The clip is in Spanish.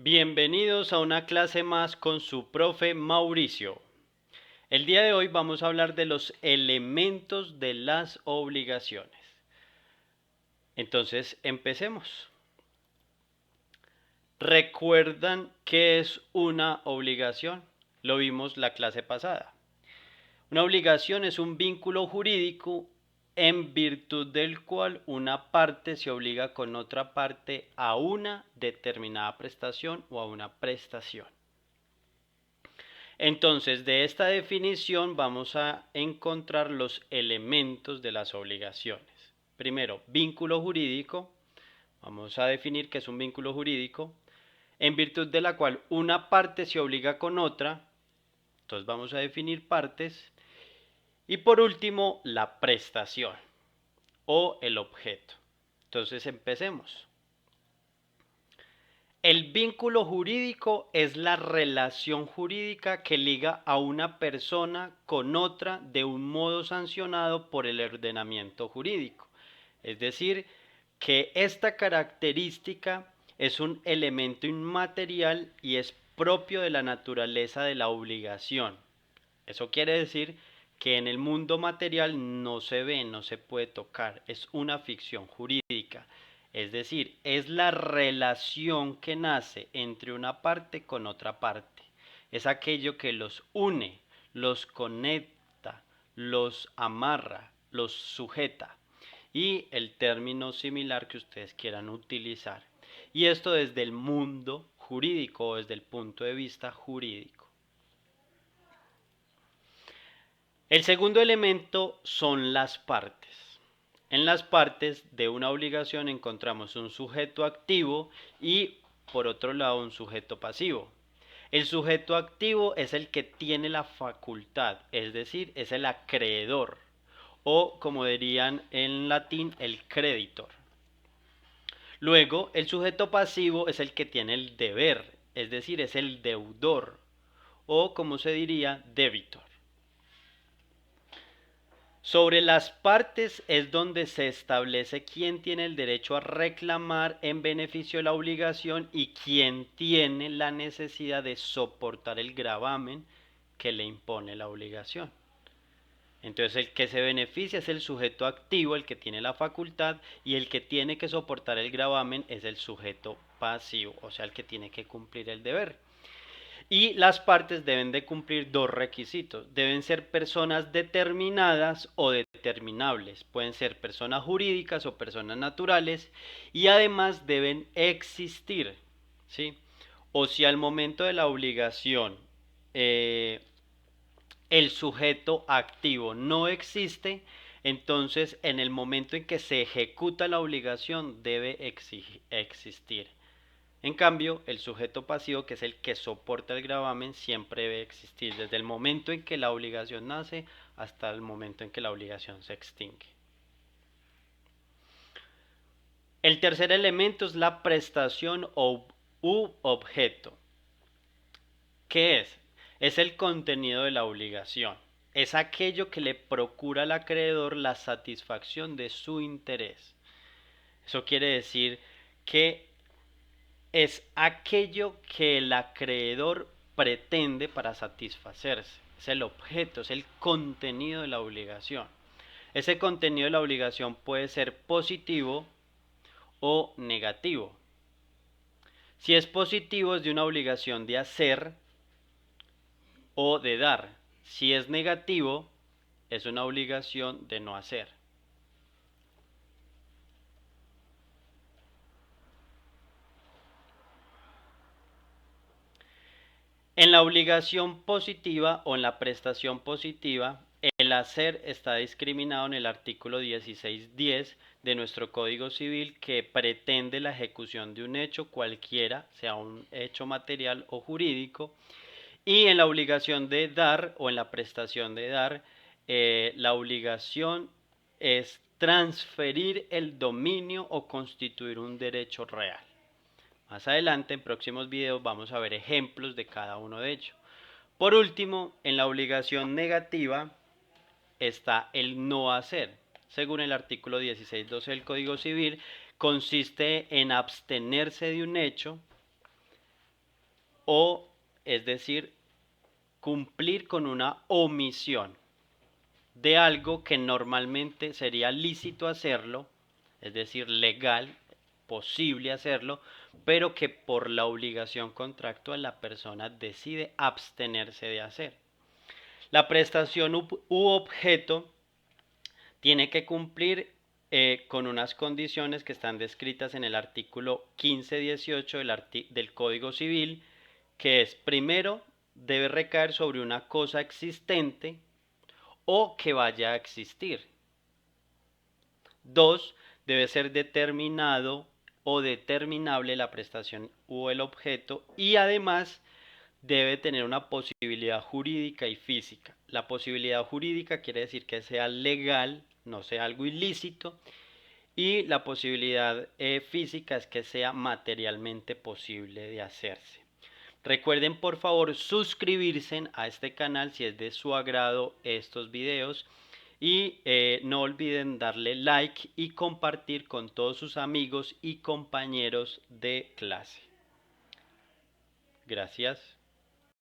Bienvenidos a una clase más con su profe Mauricio. El día de hoy vamos a hablar de los elementos de las obligaciones. Entonces, empecemos. ¿Recuerdan qué es una obligación? Lo vimos la clase pasada. Una obligación es un vínculo jurídico en virtud del cual una parte se obliga con otra parte a una determinada prestación o a una prestación. Entonces, de esta definición vamos a encontrar los elementos de las obligaciones. Primero, vínculo jurídico. Vamos a definir qué es un vínculo jurídico, en virtud de la cual una parte se obliga con otra. Entonces vamos a definir partes. Y por último, la prestación o el objeto. Entonces empecemos. El vínculo jurídico es la relación jurídica que liga a una persona con otra de un modo sancionado por el ordenamiento jurídico. Es decir, que esta característica es un elemento inmaterial y es propio de la naturaleza de la obligación. Eso quiere decir que en el mundo material no se ve, no se puede tocar, es una ficción jurídica. Es decir, es la relación que nace entre una parte con otra parte. Es aquello que los une, los conecta, los amarra, los sujeta. Y el término similar que ustedes quieran utilizar. Y esto desde el mundo jurídico o desde el punto de vista jurídico. El segundo elemento son las partes. En las partes de una obligación encontramos un sujeto activo y por otro lado un sujeto pasivo. El sujeto activo es el que tiene la facultad, es decir, es el acreedor o como dirían en latín el creditor. Luego, el sujeto pasivo es el que tiene el deber, es decir, es el deudor o como se diría debitor. Sobre las partes es donde se establece quién tiene el derecho a reclamar en beneficio de la obligación y quién tiene la necesidad de soportar el gravamen que le impone la obligación. Entonces el que se beneficia es el sujeto activo, el que tiene la facultad, y el que tiene que soportar el gravamen es el sujeto pasivo, o sea, el que tiene que cumplir el deber. Y las partes deben de cumplir dos requisitos. Deben ser personas determinadas o determinables. Pueden ser personas jurídicas o personas naturales. Y además deben existir. ¿Sí? O si al momento de la obligación el sujeto activo no existe, entonces en el momento en que se ejecuta la obligación debe existir. En cambio, el sujeto pasivo, que es el que soporta el gravamen, siempre debe existir desde el momento en que la obligación nace hasta el momento en que la obligación se extingue. El tercer elemento es la prestación u objeto. ¿Qué es? Es el contenido de la obligación. Es aquello que le procura al acreedor la satisfacción de su interés. Eso quiere decir que es aquello que el acreedor pretende para satisfacerse. Es el objeto, es el contenido de la obligación. Ese contenido de la obligación puede ser positivo o negativo. Si es positivo es de una obligación de hacer o de dar. Si es negativo es una obligación de no hacer. En la obligación positiva o en la prestación positiva, el hacer está discriminado en el artículo 1610 de nuestro Código Civil que pretende la ejecución de un hecho cualquiera, sea un hecho material o jurídico, y en la obligación de dar o en la prestación de dar, la obligación es transferir el dominio o constituir un derecho real. Más adelante, en próximos videos, vamos a ver ejemplos de cada uno de ellos. Por último, en la obligación negativa está el no hacer. Según el artículo 1612 del Código Civil, consiste en abstenerse de un hecho o es decir, cumplir con una omisión de algo que normalmente sería lícito hacerlo, es decir, legal, posible hacerlo, pero que por la obligación contractual la persona decide abstenerse de hacer. La prestación u objeto tiene que cumplir con unas condiciones que están descritas en el artículo 1518 del Código Civil, que es, primero, debe recaer sobre una cosa existente o que vaya a existir. Dos, debe ser determinado o determinable la prestación o el objeto y además debe tener una posibilidad jurídica y física. La posibilidad jurídica quiere decir que sea legal, no sea algo ilícito, y la posibilidad física es que sea materialmente posible de hacerse. Recuerden por favor suscribirse a este canal si es de su agrado estos videos y no olviden darle like y compartir con todos sus amigos y compañeros de clase. Gracias.